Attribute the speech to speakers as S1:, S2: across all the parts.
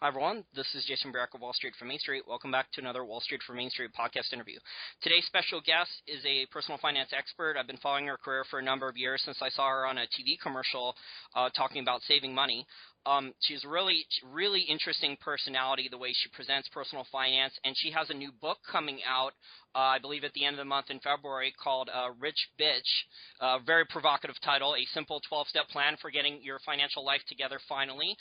S1: Hi, everyone. This is Jason Barrack of Wall Street for Main Street. Welcome back to another Wall Street for Main Street podcast interview. Today's special guest is a personal finance expert. I've been following her career for a number of years since I saw her on a TV commercial talking about saving money. She's a really interesting personality, the way she presents personal finance, and she has a new book coming out, I believe at the end of the month in February, called Rich Bitch. Very provocative title, A Simple 12-Step Plan for Getting Your Financial Life Together Finally.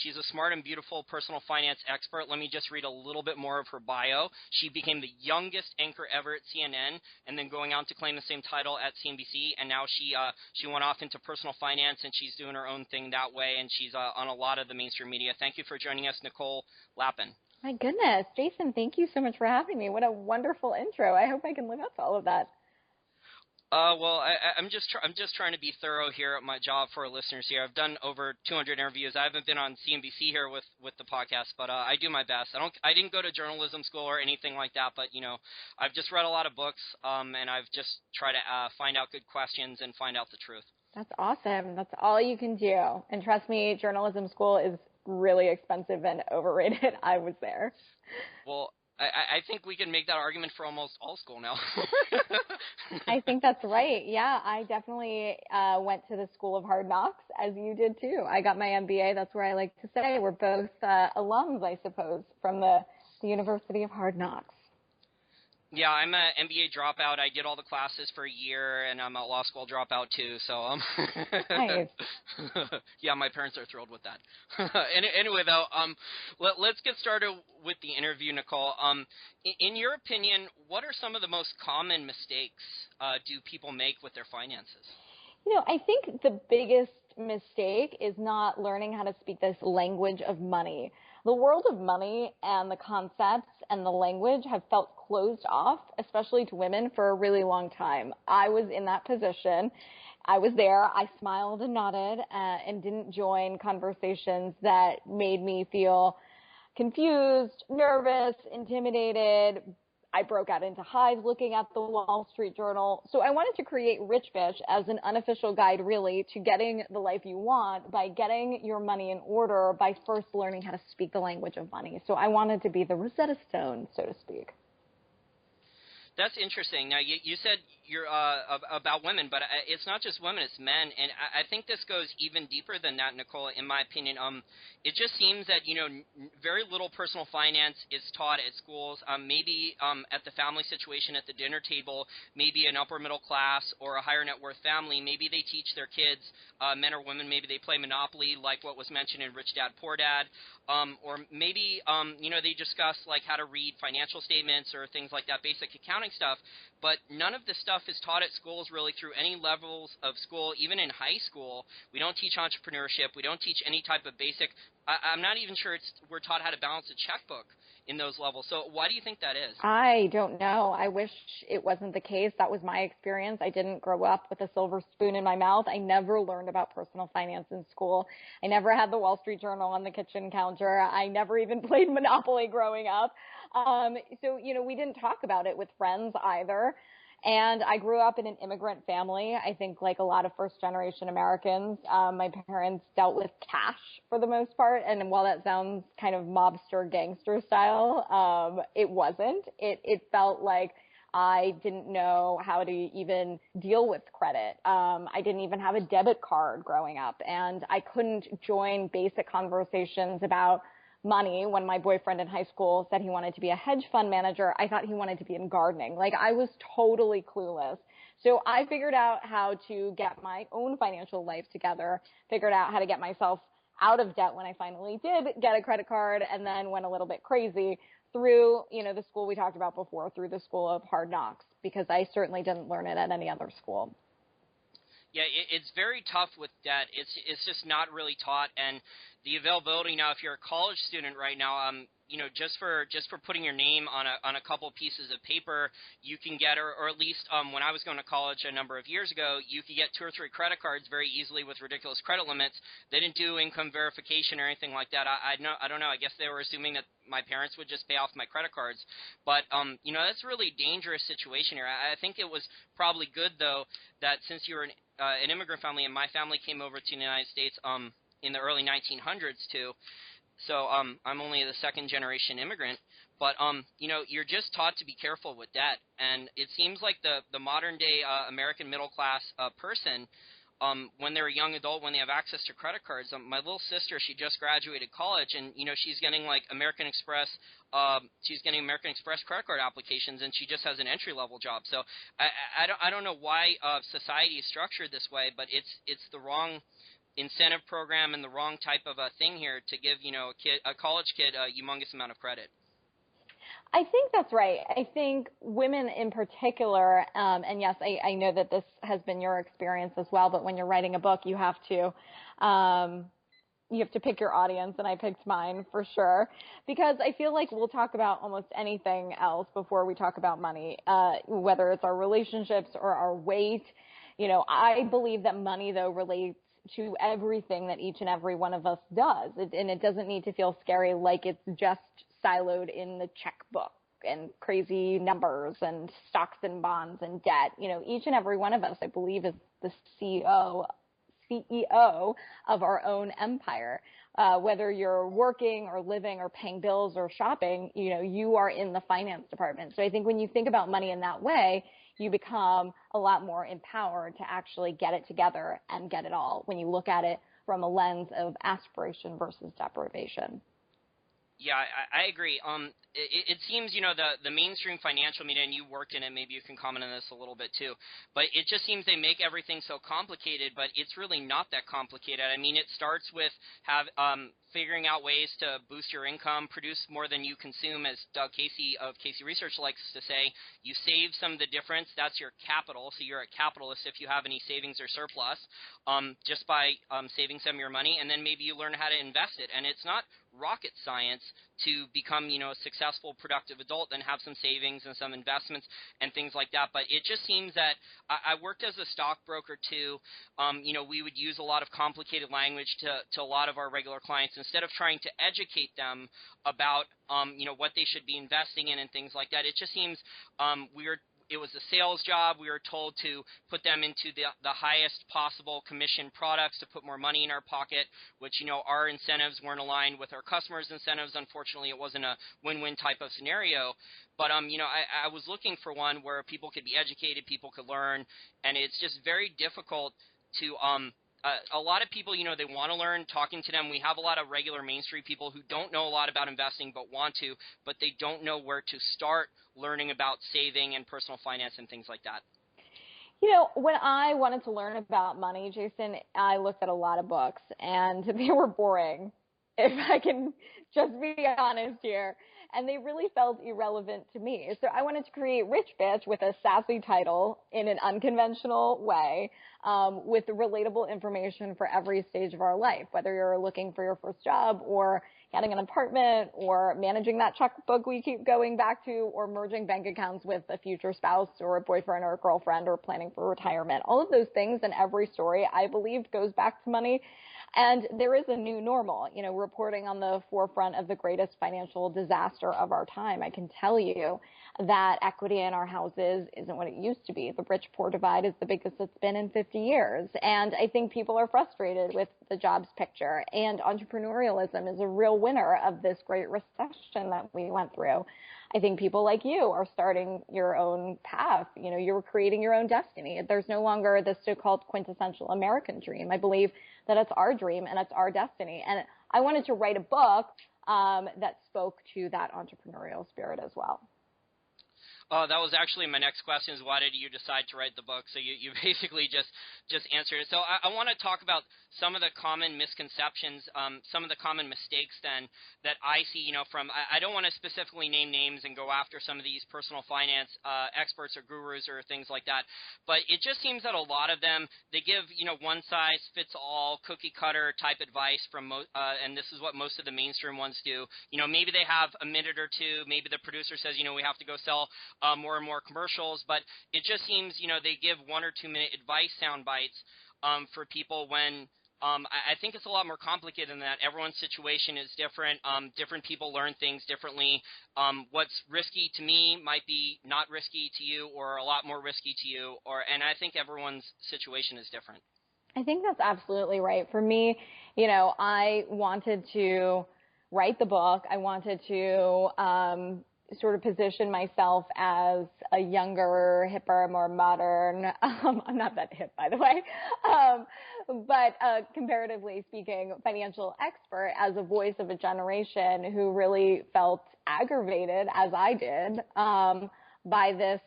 S1: She's a smart and beautiful personal finance expert. Let me just read a little bit more of her bio. She became the youngest anchor ever at CNN, and then going on to claim the same title at CNBC, and now she went off into personal finance, and she's doing her own thing that way, and she's on a lot of the mainstream media. Thank you for joining us, Nicole Lapin.
S2: My goodness, Jason, thank you so much for having me. What a wonderful intro. I hope I can live up to all of that.
S1: Well, I'm just trying to be thorough here at my job for our listeners here. I've done over 200 interviews. I haven't been on CNBC here with the podcast, but I do my best. I didn't go to journalism school or anything like that, but I've just read a lot of books, and I've just tried to find out good questions and find out the truth.
S2: That's awesome. That's all you can do. And trust me, journalism school is really expensive and overrated. I was there.
S1: Well, I think we can make that argument for almost all school now.
S2: I think that's right. Yeah, I definitely went to the School of Hard Knocks, as you did too. I got my MBA. That's where I like to say we're both alums, I suppose, from the University of Hard Knocks.
S1: Yeah, I'm an MBA dropout. I did all the classes for a year, and I'm a law school dropout too. So,
S2: Nice.
S1: Yeah, my parents are thrilled with that. Anyway, though, let's get started with the interview, Nicole. In your opinion, what are some of the most common mistakes do people make with their finances?
S2: I think the biggest mistake is not learning how to speak this language of money. The world of money and the concepts and the language have felt closed off, especially to women, for a really long time. I was in that position. I was there. I smiled and nodded and didn't join conversations that made me feel confused, nervous, intimidated. I broke out into hives looking at the Wall Street Journal. So I wanted to create Rich Bitch as an unofficial guide, really, to getting the life you want by getting your money in order by first learning how to speak the language of money. So I wanted to be the Rosetta Stone, so to speak.
S1: That's interesting. Now, you said you're about women, but it's not just women, it's men. And I think this goes even deeper than that, Nicole, in my opinion. It just seems that, very little personal finance is taught at schools. Maybe at the family situation at the dinner table, maybe an upper middle class or a higher net worth family, maybe they teach their kids, men or women, maybe they play Monopoly, like what was mentioned in Rich Dad, Poor Dad. Or maybe, they discuss like how to read financial statements or things like that, basic accounting stuff, but none of this stuff is taught at schools really through any levels of school. Even in high school, we don't teach entrepreneurship. We don't teach any type of basic. I'm not even sure we're taught how to balance a checkbook in those levels. So why do you think that is?
S2: I don't know. I wish it wasn't the case. That was my experience. I didn't grow up with a silver spoon in my mouth. I never learned about personal finance in school. I never had the Wall Street Journal on the kitchen counter. I never even played Monopoly growing up. So, we didn't talk about it with friends either. And I grew up in an immigrant family. I think like a lot of first-generation Americans, my parents dealt with cash for the most part. And while that sounds kind of mobster gangster style, it wasn't. It felt like I didn't know how to even deal with credit. I didn't even have a debit card growing up. And I couldn't join basic conversations about money when my boyfriend in high school said he wanted to be a hedge fund manager. I thought he wanted to be in gardening. Like, I was totally clueless. So I figured out how to get my own financial life together, figured out how to get myself out of debt when I finally did get a credit card, and then went a little bit crazy through, the school we talked about before, through the School of Hard Knocks, because I certainly didn't learn it at any other school.
S1: Yeah, it's very tough with debt. It's just not really taught, and the availability now, if you're a college student right now, just for putting your name on a couple pieces of paper, you can get, or at least when I was going to college a number of years ago, you could get 2 or 3 credit cards very easily with ridiculous credit limits. They didn't do income verification or anything like that. I don't know. I guess they were assuming that my parents would just pay off my credit cards. But that's a really dangerous situation here. I think it was probably good, though, that since you were an immigrant family, and my family came over to the United States in the early 1900s too, So I'm only the second generation immigrant, but you're just taught to be careful with debt, and it seems like the modern day American middle class person, when they're a young adult, when they have access to credit cards. My little sister, she just graduated college, and she's getting like American Express. She's getting American Express credit card applications, and she just has an entry level job. So I don't know why society is structured this way, but it's the wrong incentive program and the wrong type of a thing here to give a college kid a humongous amount of credit.
S2: I think that's right. I think women in particular, and yes, I know that this has been your experience as well, but when you're writing a book, you have to pick your audience, and I picked mine for sure, because I feel like we'll talk about almost anything else before we talk about money, whether it's our relationships or our weight. I believe that money, though, relates to everything that each and every one of us does. And it doesn't need to feel scary like it's just siloed in the checkbook and crazy numbers and stocks and bonds and debt. Each and every one of us, I believe, is the CEO of our own empire. Whether you're working or living or paying bills or shopping, you are in the finance department. So I think when you think about money in that way, you become a lot more empowered to actually get it together and get it all when you look at it from a lens of aspiration versus deprivation.
S1: Yeah, I agree. It seems, the mainstream financial media, and you worked in it, maybe you can comment on this a little bit too, but it just seems they make everything so complicated, but it's really not that complicated. I mean, it starts with figuring out ways to boost your income, produce more than you consume, as Doug Casey of Casey Research likes to say. You save some of the difference. That's your capital. So you're a capitalist if you have any savings or surplus, just by saving some of your money, and then maybe you learn how to invest it. And it's not rocket science to become, a successful, productive adult, then have some savings and some investments and things like that. But it just seems that I worked as a stockbroker too. We would use a lot of complicated language to a lot of our regular clients instead of trying to educate them about, what they should be investing in and things like that. It just seems it was a sales job. We were told to put them into the highest possible commission products to put more money in our pocket, which, our incentives weren't aligned with our customers' incentives. Unfortunately, it wasn't a win-win type of scenario. But, I was looking for one where people could be educated, people could learn, and it's just very difficult to a lot of people, they want to learn. Talking to them, we have a lot of regular Main Street people who don't know a lot about investing but want to, but they don't know where to start learning about saving and personal finance and things like that.
S2: When I wanted to learn about money, Jason, I looked at a lot of books, and they were boring, if I can just be honest here. And they really felt irrelevant to me. So I wanted to create Rich Bitch with a sassy title in an unconventional way, with relatable information for every stage of our life, whether you're looking for your first job or getting an apartment or managing that checkbook we keep going back to, or merging bank accounts with a future spouse or a boyfriend or a girlfriend, or planning for retirement. All of those things in every story, I believe, goes back to money. And there is a new normal, reporting on the forefront of the greatest financial disaster of our time. I can tell you that equity in our houses isn't what it used to be. The rich-poor divide is the biggest it's been in 50 years. And I think people are frustrated with the jobs picture. And entrepreneurialism is a real winner of this great recession that we went through. I think people like you are starting your own path. You're creating your own destiny. There's no longer this so-called quintessential American dream. I believe that it's our dream and it's our destiny. And I wanted to write a book that spoke to that entrepreneurial spirit as well.
S1: That was actually my next question, is why did you decide to write the book? So you basically just answered it. So I want to talk about some of the common misconceptions, some of the common mistakes then that I see, from, I don't want to specifically name names and go after some of these personal finance experts or gurus or things like that, but it just seems that a lot of them, they give, one size fits all cookie cutter type advice from, and this is what most of the mainstream ones do. Maybe they have a minute or two, maybe the producer says, we have to go sell more and more commercials, but it just seems, they give 1 or 2 minute advice sound bites for people when I think it's a lot more complicated than that. Everyone's situation is different. Different people learn things differently. What's risky to me might be not risky to you, or a lot more risky to you, and I think everyone's situation is different.
S2: I think that's absolutely right. For me, I wanted to write the book. I wanted to sort of position myself as a younger, hipper, more modern, I'm not that hip, by the way, but comparatively speaking, financial expert, as a voice of a generation who really felt aggravated, as I did, by this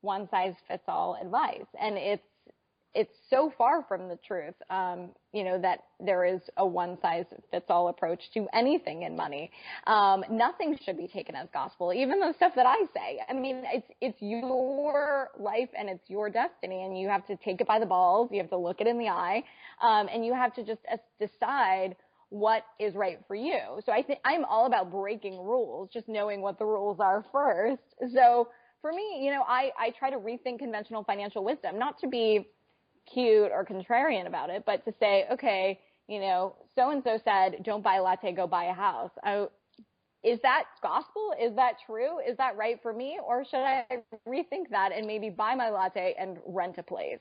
S2: one-size-fits-all advice. And it's so far from the truth, that there is a one-size-fits-all approach to anything in money. Nothing should be taken as gospel, even the stuff that I say. I mean, it's your life and it's your destiny, and you have to take it by the balls. You have to look it in the eye, and you have to just decide what is right for you. So I think I'm all about breaking rules, just knowing what the rules are first. So for me, I try to rethink conventional financial wisdom, not to be cute or contrarian about it, but to say, okay, so-and-so said, don't buy a latte, go buy a house. Is that gospel? Is that true? Is that right for me? Or should I rethink that and maybe buy my latte and rent a place?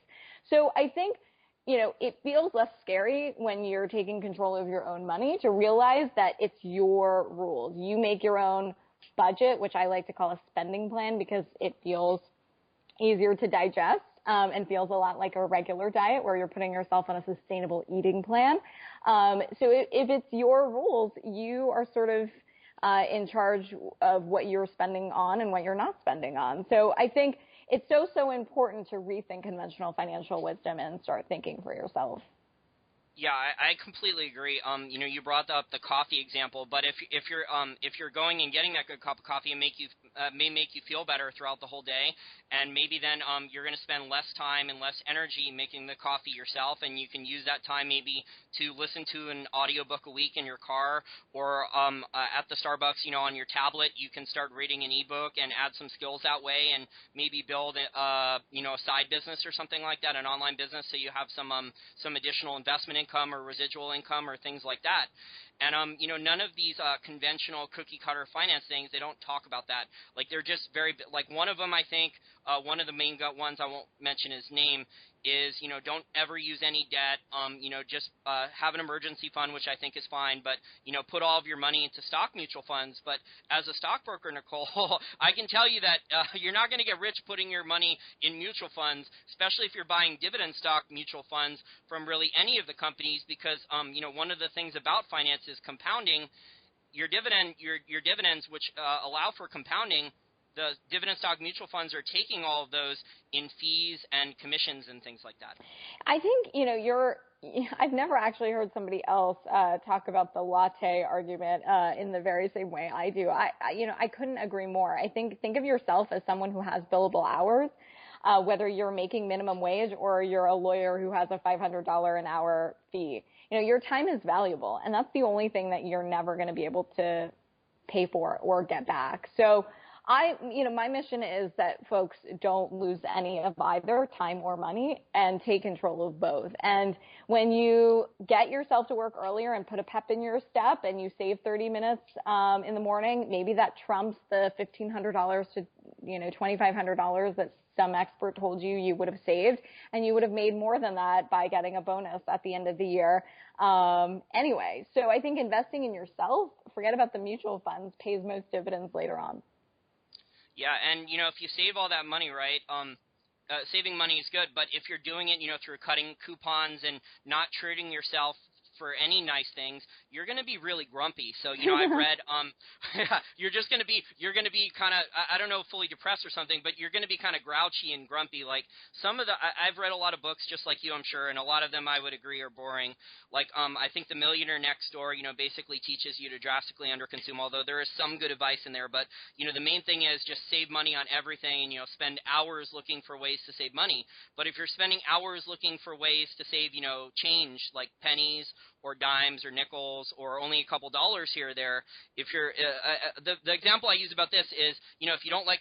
S2: So I think, it feels less scary when you're taking control of your own money to realize that it's your rules. You make your own budget, which I like to call a spending plan because it feels easier to digest. And feels a lot like a regular diet where you're putting yourself on a sustainable eating plan. So if it's your rules, you are sort of in charge of what you're spending on and what you're not spending on. So I think it's so important to rethink conventional financial wisdom and start thinking for yourself.
S1: Yeah, I completely agree. You brought up the coffee example, but if you're going and getting that good cup of coffee and may make you feel better throughout the whole day, and maybe then you're going to spend less time and less energy making the coffee yourself, and you can use that time maybe to listen to an audiobook a week in your car, or at the Starbucks, on your tablet, you can start reading an ebook and add some skills that way, and maybe build a side business or something like that, an online business, so you have some additional investment income or residual income or things like that. And, none of these conventional cookie-cutter finance things, they don't talk about that. Like, they're just one of them, I think, one of the main ones, I won't mention his name, is, don't ever use any debt, just have an emergency fund, which I think is fine, but, put all of your money into stock mutual funds. But as a stockbroker, Nicole, I can tell you that you're not going to get rich putting your money in mutual funds, especially if you're buying dividend stock mutual funds from really any of the companies, because, one of the things about finance is compounding. Your dividends, which allow for compounding, the dividend stock mutual funds are taking all of those in fees and commissions and things like that.
S2: I think, I've never actually heard somebody else talk about the latte argument in the very same way I do. I couldn't agree more. I think of yourself as someone who has billable hours, whether you're making minimum wage or you're a lawyer who has a $500 an hour fee. Your time is valuable, and that's the only thing that you're never going to be able to pay for or get back. So my mission is that folks don't lose any of either time or money and take control of both. And when you get yourself to work earlier and put a pep in your step and you save 30 minutes in the morning, maybe that trumps the $1,500 to $2,500 that some expert told you would have saved, and you would have made more than that by getting a bonus at the end of the year. Anyway, so I think investing in yourself, forget about the mutual funds, pays most dividends later on.
S1: Yeah, and, if you save all that money, right, saving money is good, but if you're doing it, through cutting coupons and not treating yourself for any nice things, you're going to be really grumpy. So, I've read, you're going to be kind of, I don't know, fully depressed or something, but you're going to be kind of grouchy and grumpy. Like I've read a lot of books just like you, I'm sure, and a lot of them I would agree are boring. Like, I think The Millionaire Next Door, basically teaches you to drastically underconsume, although there is some good advice in there. But, the main thing is just save money on everything and, spend hours looking for ways to save money. But if you're spending hours looking for ways to save, change, like pennies or dimes or nickels or only a couple dollars here or there, if you're the example I use about this is, if you don't like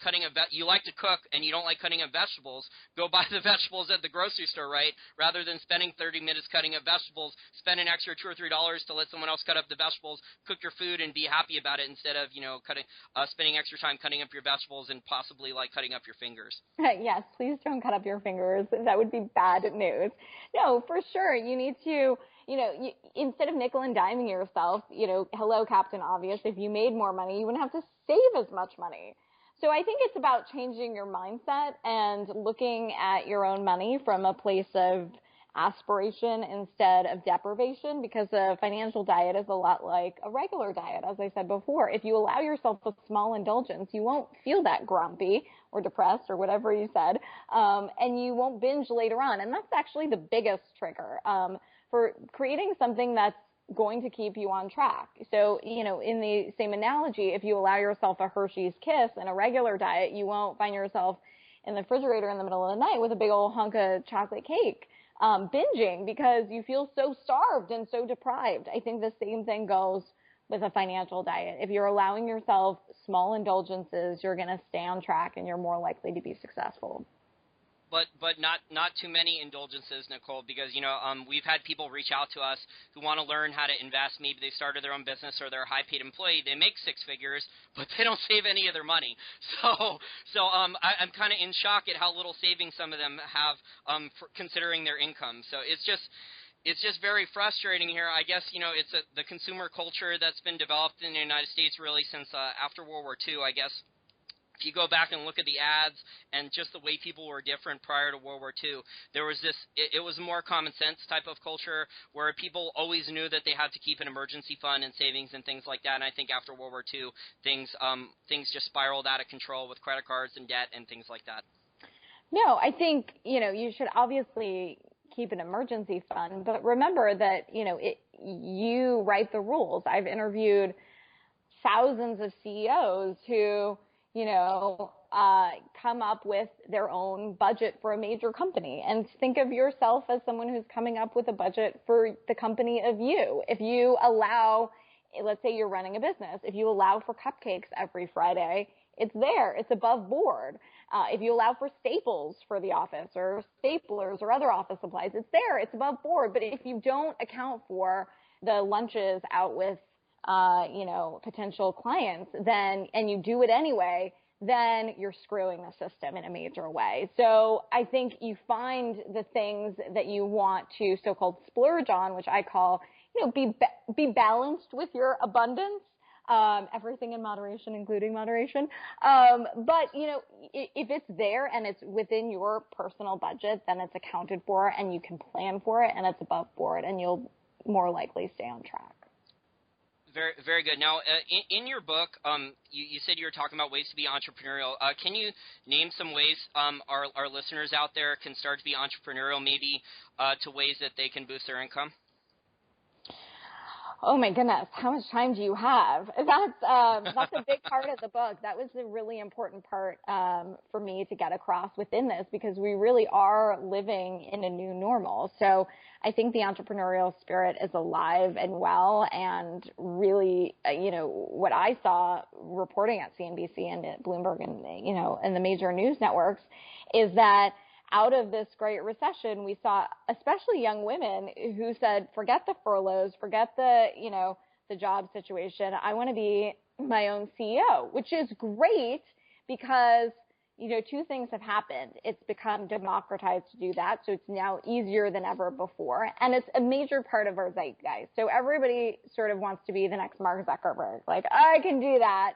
S1: you like to cook and you don't like cutting up vegetables, go buy the vegetables at the grocery store, right? Rather than spending 30 minutes cutting up vegetables, spend an extra $2 or $3 to let someone else cut up the vegetables, cook your food, and be happy about it instead of spending extra time cutting up your vegetables and possibly cutting up your fingers.
S2: Yes, please don't cut up your fingers. That would be bad news. No, for sure. You need to instead of nickel and diming yourself, hello, Captain Obvious, if you made more money, you wouldn't have to save as much money. So I think it's about changing your mindset and looking at your own money from a place of aspiration instead of deprivation, because a financial diet is a lot like a regular diet. As I said before, if you allow yourself a small indulgence, you won't feel that grumpy or depressed or whatever you said, and you won't binge later on. And that's actually the biggest trigger for creating something that's going to keep you on track. So, in the same analogy, if you allow yourself a Hershey's Kiss in a regular diet, you won't find yourself in the refrigerator in the middle of the night with a big old hunk of chocolate cake, binging because you feel so starved and so deprived. I think the same thing goes with a financial diet. If you're allowing yourself small indulgences, you're going to stay on track and you're more likely to be successful.
S1: But not too many indulgences, Nicole, because, we've had people reach out to us who want to learn how to invest. Maybe they started their own business or they're a high-paid employee. They make six figures, but they don't save any of their money. So I'm kind of in shock at how little savings some of them have for considering their income. So it's just very frustrating here. I guess, it's the consumer culture that's been developed in the United States really since after World War II, I guess. If you go back and look at the ads and just the way people were different prior to World War II, there was it was a more common sense type of culture where people always knew that they had to keep an emergency fund and savings and things like that. And I think after World War II, things just spiraled out of control with credit cards and debt and things like that.
S2: No, I think, you should obviously keep an emergency fund, but remember that, you write the rules. I've interviewed thousands of CEOs who come up with their own budget for a major company, and think of yourself as someone who's coming up with a budget for the company of you. If you allow, let's say you're running a business, if you allow for cupcakes every Friday, it's there, it's above board. If you allow for staples for the office or staplers or other office supplies, it's there, it's above board. But if you don't account for the lunches out with potential clients, and you do it anyway, then you're screwing the system in a major way. So I think you find the things that you want to so-called splurge on, which I call, be balanced with your abundance. Everything in moderation, including moderation. But, if it's there and it's within your personal budget, then it's accounted for and you can plan for it and it's above board and you'll more likely stay on track.
S1: Very, very good. Now, in your book, you said you were talking about ways to be entrepreneurial. Can you name some ways our listeners out there can start to be entrepreneurial, maybe to ways that they can boost their income?
S2: Oh my goodness, how much time do you have? That's a big part of the book. That was a really important part for me to get across within this, because we really are living in a new normal. So I think the entrepreneurial spirit is alive and well, and really, what I saw reporting at CNBC and at Bloomberg and, and the major news networks is that out of this great recession, we saw especially young women who said, forget the furloughs, forget the job situation. I want to be my own CEO, which is great because, two things have happened. It's become democratized to do that. So it's now easier than ever before. And it's a major part of our zeitgeist. So everybody sort of wants to be the next Mark Zuckerberg. Like, I can do that.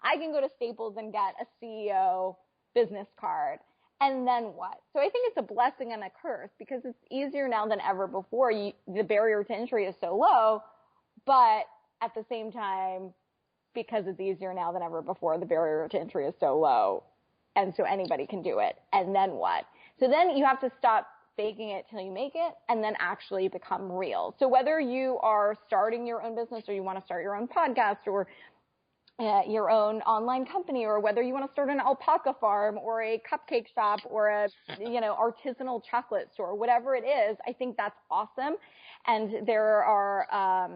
S2: I can go to Staples and get a CEO business card. And then what? So I think it's a blessing and a curse, because it's easier now than ever before. The barrier to entry is so low, but at the same time, because it's easier now than ever before, the barrier to entry is so low. And so anybody can do it. And then what? So then you have to stop faking it till you make it and then actually become real. So whether you are starting your own business or you want to start your own podcast or your own online company, or whether you want to start an alpaca farm or a cupcake shop or a, artisanal chocolate store, whatever it is, I think that's awesome. And there are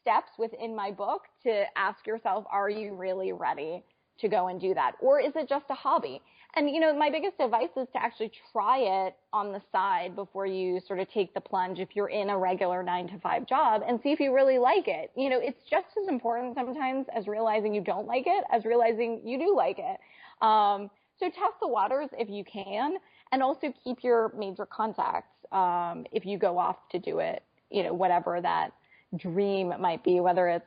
S2: steps within my book to ask yourself, are you really ready to go and do that? Or is it just a hobby? And, my biggest advice is to actually try it on the side before you sort of take the plunge if you're in a regular 9-to-5 job, and see if you really like it. It's just as important sometimes as realizing you don't like it as realizing you do like it. So test the waters if you can, and also keep your major contacts if you go off to do it whatever that dream might be, whether it's,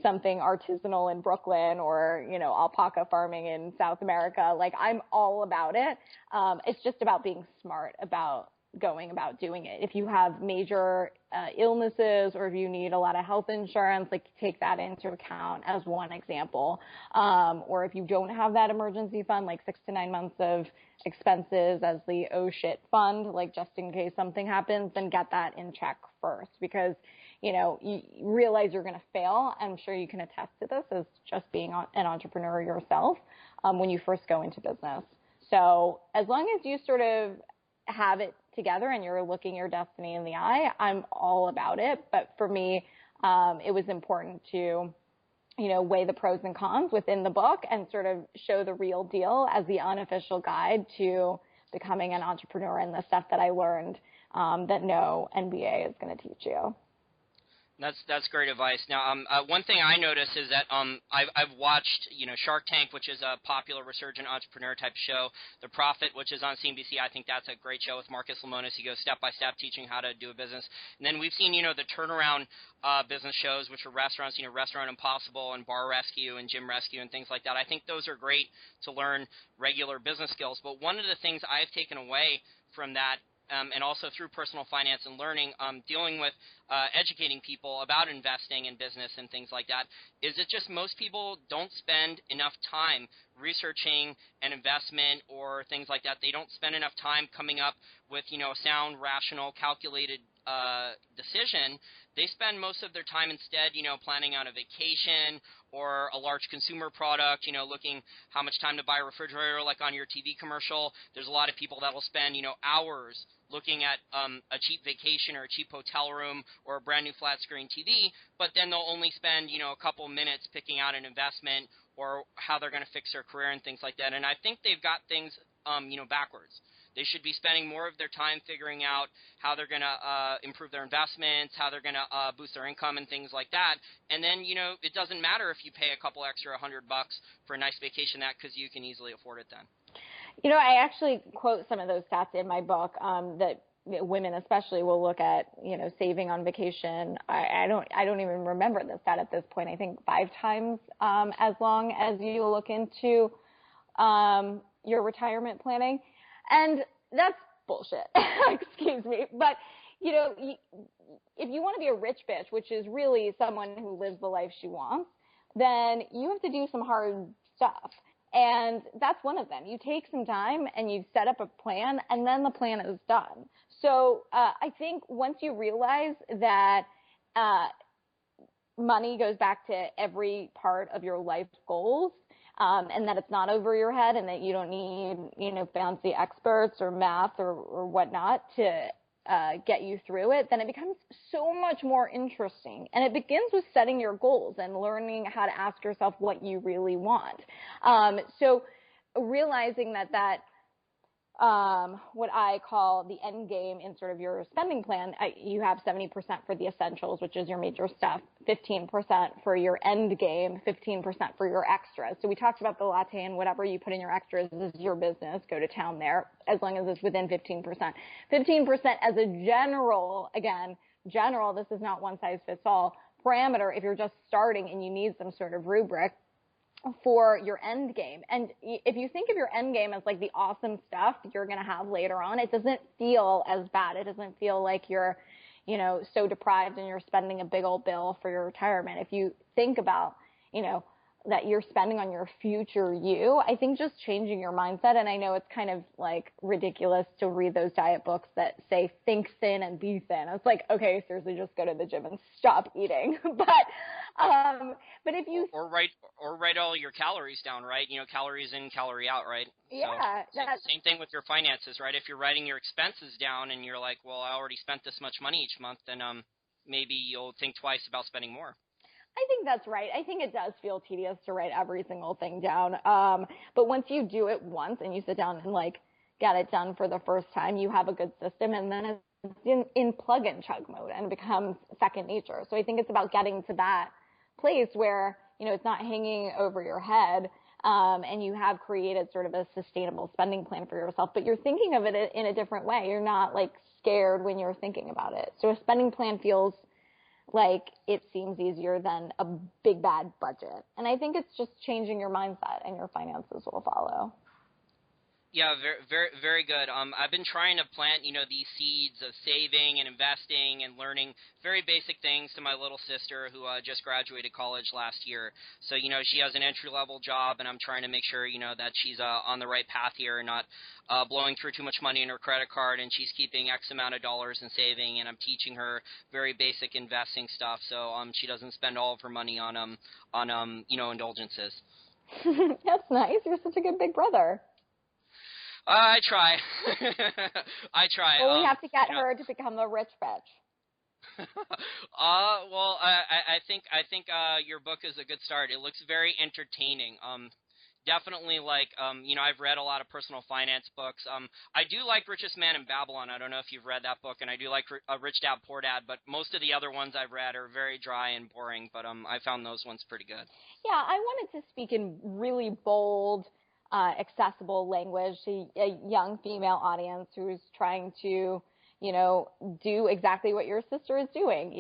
S2: something artisanal in Brooklyn or, alpaca farming in South America. Like, I'm all about it. It's just about being smart about going about doing it. If you have major illnesses or if you need a lot of health insurance, like, take that into account as one example. Or if you don't have that emergency fund, like 6 to 9 months of expenses as the oh shit fund, like just in case something happens, then get that in check first, because you realize you're going to fail. I'm sure you can attest to this as just being an entrepreneur yourself when you first go into business. So as long as you sort of have it together and you're looking your destiny in the eye, I'm all about it. But for me, it was important to, weigh the pros and cons within the book and sort of show the real deal as the unofficial guide to becoming an entrepreneur and the stuff that I learned that no MBA is going to teach you.
S1: That's great advice. Now, one thing I noticed is that I've watched, Shark Tank, which is a popular resurgent entrepreneur type show. The Profit, which is on CNBC. I think that's a great show with Marcus Lemonis. He goes step by step teaching how to do a business. And then we've seen, the turnaround business shows, which are restaurants, Restaurant Impossible and Bar Rescue and Gym Rescue and things like that. I think those are great to learn regular business skills. But one of the things I've taken away from that, and also through personal finance and learning, dealing with educating people about investing in business and things like that, is that just most people don't spend enough time researching an investment or things like that. They don't spend enough time coming up with, a sound, rational, calculated decision. They spend most of their time instead, planning on a vacation or a large consumer product, looking how much time to buy a refrigerator, like on your TV commercial. There's a lot of people that will spend, hours looking at a cheap vacation or a cheap hotel room or a brand new flat screen TV, but then they'll only spend, a couple minutes picking out an investment or how they're going to fix their career and things like that. And I think they've got things, backwards. They should be spending more of their time figuring out how they're going to improve their investments, how they're going to boost their income and things like that. And then, it doesn't matter if you pay a couple extra $100 for a nice vacation, because you can easily afford it then.
S2: I actually quote some of those stats in my book that women especially will look at, saving on vacation. I don't even remember the stat at this point. I think 5 times as long as you look into your retirement planning. And that's bullshit. Excuse me. But, if you want to be a rich bitch, which is really someone who lives the life she wants, then you have to do some hard stuff. And that's one of them. You take some time and you set up a plan, and then the plan is done. So I think once you realize that money goes back to every part of your life goals, and that it's not over your head and that you don't need, fancy experts or math or whatnot to get you through it, then it becomes so much more interesting. And it begins with setting your goals and learning how to ask yourself what you really want. So realizing that what I call the end game in sort of your spending plan, you have 70% for the essentials, which is your major stuff, 15% for your end game, 15% for your extras. So we talked about the latte, and whatever you put in your extras is your business. Go to town there, as long as it's within 15%. 15% as a general, this is not one size fits all parameter if you're just starting and you need some sort of rubric for your end game. And if you think of your end game as like the awesome stuff you're going to have later on, it doesn't feel as bad. It doesn't feel like you're, so deprived and you're spending a big old bill for your retirement. If you think about, that you're spending on your future you, I think just changing your mindset. And I know it's kind of like ridiculous to read those diet books that say think thin and be thin. It's like, okay, seriously, just go to the gym and stop eating. But if you write all your calories down, right? Calories in, calorie out, right?
S1: Yeah. So same thing with your finances, right? If you're writing your expenses down and you're like, well, I already spent this much money each month, then maybe you'll think twice about spending more.
S2: I think that's right. I think it does feel tedious to write every single thing down. But once you do it once and you sit down and get it done for the first time, you have a good system, and then it's in plug and chug mode and it becomes second nature. So I think it's about getting to that place where, it's not hanging over your head and you have created sort of a sustainable spending plan for yourself, but you're thinking of it in a different way. You're not like scared when you're thinking about it. So a spending plan feels like it seems easier than a big bad budget. And I think it's just changing your mindset, and your finances will follow.
S1: Yeah, very, very, very good. I've been trying to plant, these seeds of saving and investing and learning very basic things to my little sister who just graduated college last year. So, she has an entry-level job, and I'm trying to make sure, that she's on the right path here and not blowing through too much money in her credit card, and she's keeping X amount of dollars in saving, and I'm teaching her very basic investing stuff so she doesn't spend all of her money on indulgences.
S2: That's nice. You're such a good big brother.
S1: I try. I try.
S2: Well, we have to get her to become a rich bitch.
S1: Well, I think your book is a good start. It looks very entertaining. Definitely I've read a lot of personal finance books. I do like Richest Man in Babylon. I don't know if you've read that book, and I do like Rich Dad, Poor Dad, but most of the other ones I've read are very dry and boring, but I found those ones pretty good. Yeah,
S2: I wanted to speak in really bold, accessible language to a young female audience who's trying to, do exactly what your sister is doing,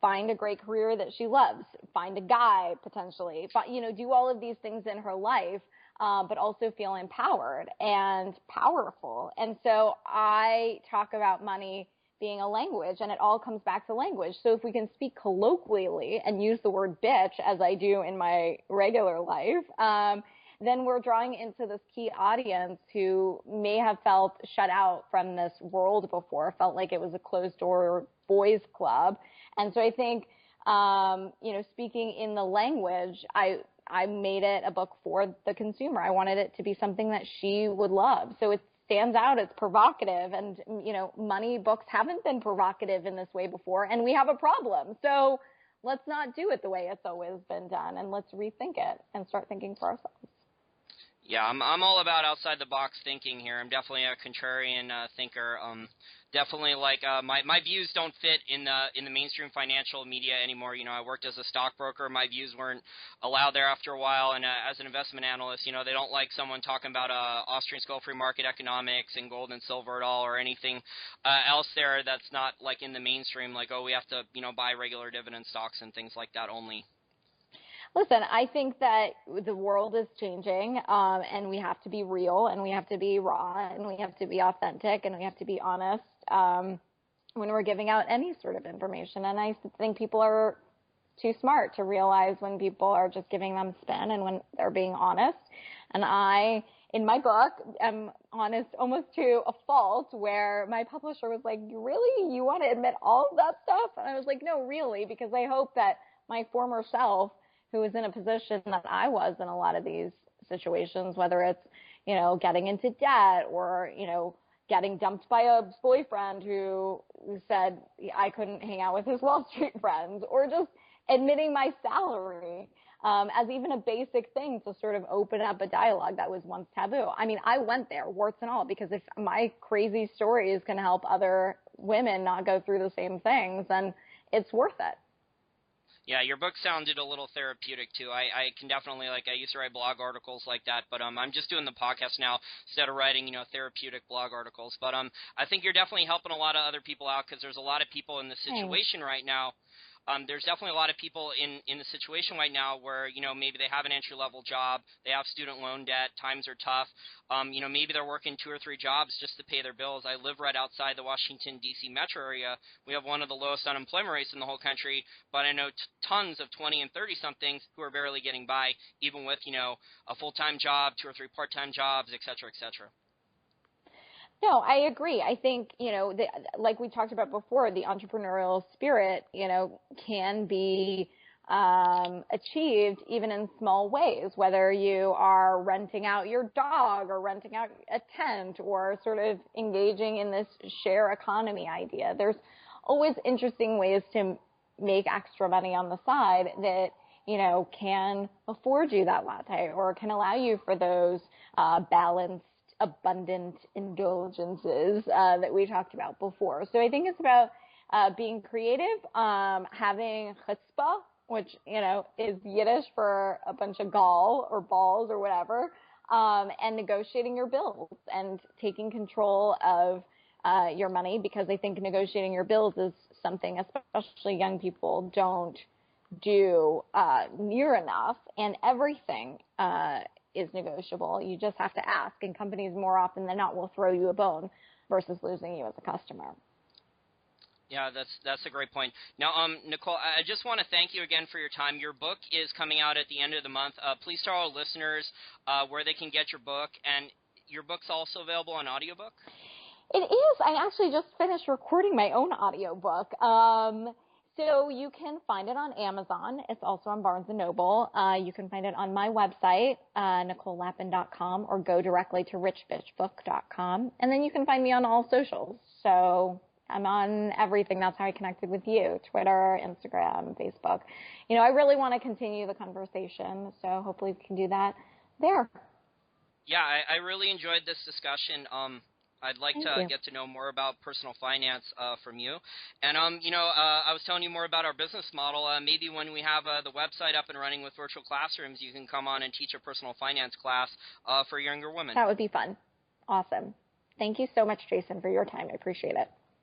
S2: find a great career that she loves, find a guy potentially, but, do all of these things in her life, but also feel empowered and powerful. And so I talk about money being a language, and it all comes back to language. So if we can speak colloquially and use the word bitch as I do in my regular life, then we're drawing into this key audience who may have felt shut out from this world before, felt like it was a closed-door boys club. And so I think, speaking in the language, I made it a book for the consumer. I wanted it to be something that she would love. So it stands out, it's provocative, and, money books haven't been provocative in this way before, and we have a problem. So let's not do it the way it's always been done, and let's rethink it and start thinking for ourselves.
S1: Yeah, I'm all about outside the box thinking here. I'm definitely a contrarian thinker. Definitely my views don't fit in the mainstream financial media anymore. I worked as a stockbroker. My views weren't allowed there after a while. And as an investment analyst, they don't like someone talking about Austrian school free market economics and gold and silver at all, or anything else there that's not like in the mainstream. Like, oh, we have to buy regular dividend stocks and things like that only.
S2: Listen, I think that the world is changing, and we have to be real, and we have to be raw, and we have to be authentic, and we have to be honest when we're giving out any sort of information. And I think people are too smart to realize when people are just giving them spin and when they're being honest. And I, in my book, am honest almost to a fault, where my publisher was like, really? You want to admit all of that stuff? And I was like, no, really, because I hope that my former self, who was in a position that I was in a lot of these situations, whether it's, getting into debt or, getting dumped by a boyfriend who said I couldn't hang out with his Wall Street friends, or just admitting my salary as even a basic thing to sort of open up a dialogue that was once taboo. I mean, I went there, warts and all, because if my crazy stories can help other women not go through the same things, then it's worth it.
S1: Yeah, your book sounded a little therapeutic, too. I can definitely, I used to write blog articles like that, but I'm just doing the podcast now instead of writing, therapeutic blog articles. But I think you're definitely helping a lot of other people out, because there's a lot of people in this situation right now. There's definitely a lot of people in the situation right now where, maybe they have an entry-level job, they have student loan debt, times are tough. Maybe they're working 2 or 3 jobs just to pay their bills. I live right outside the Washington, D.C. metro area. We have one of the lowest unemployment rates in the whole country, but I know tons of 20 and 30-somethings who are barely getting by, even with, a full-time job, 2 or 3 part-time jobs, et cetera, et cetera.
S2: No, I agree. I think, like we talked about before, the entrepreneurial spirit, can be achieved even in small ways, whether you are renting out your dog or renting out a tent or sort of engaging in this share economy idea. There's always interesting ways to make extra money on the side that, can afford you that latte or can allow you for those balanced, abundant indulgences that we talked about before. So I think it's about being creative, having chutzpah which, is Yiddish for a bunch of gall or balls or whatever, and negotiating your bills and taking control of your money, because I think negotiating your bills is something especially young people don't do near enough, and everything is negotiable. You just have to ask, and companies more often than not will throw you a bone versus losing you as a customer.
S1: Yeah, that's a great point. Now, Nicole, I just want to thank you again for your time. Your book is coming out at the end of the month. Please tell our listeners where they can get your book, and your book's also available on audiobook?
S2: It is. I actually just finished recording my own audiobook. So you can find it on Amazon. It's also on Barnes & Noble. You can find it on my website, NicoleLapin.com, or go directly to richbitchbook.com. And then you can find me on all socials. So I'm on everything. That's how I connected with you: Twitter, Instagram, Facebook. I really want to continue the conversation, so hopefully we can do that there.
S1: Yeah, I really enjoyed this discussion. I'd like to get to know more about personal finance from you. And, I was telling you more about our business model. Maybe when we have the website up and running with virtual classrooms, you can come on and teach a personal finance class for younger women.
S2: That would be fun. Awesome. Thank you so much, Jason, for your time. I appreciate it.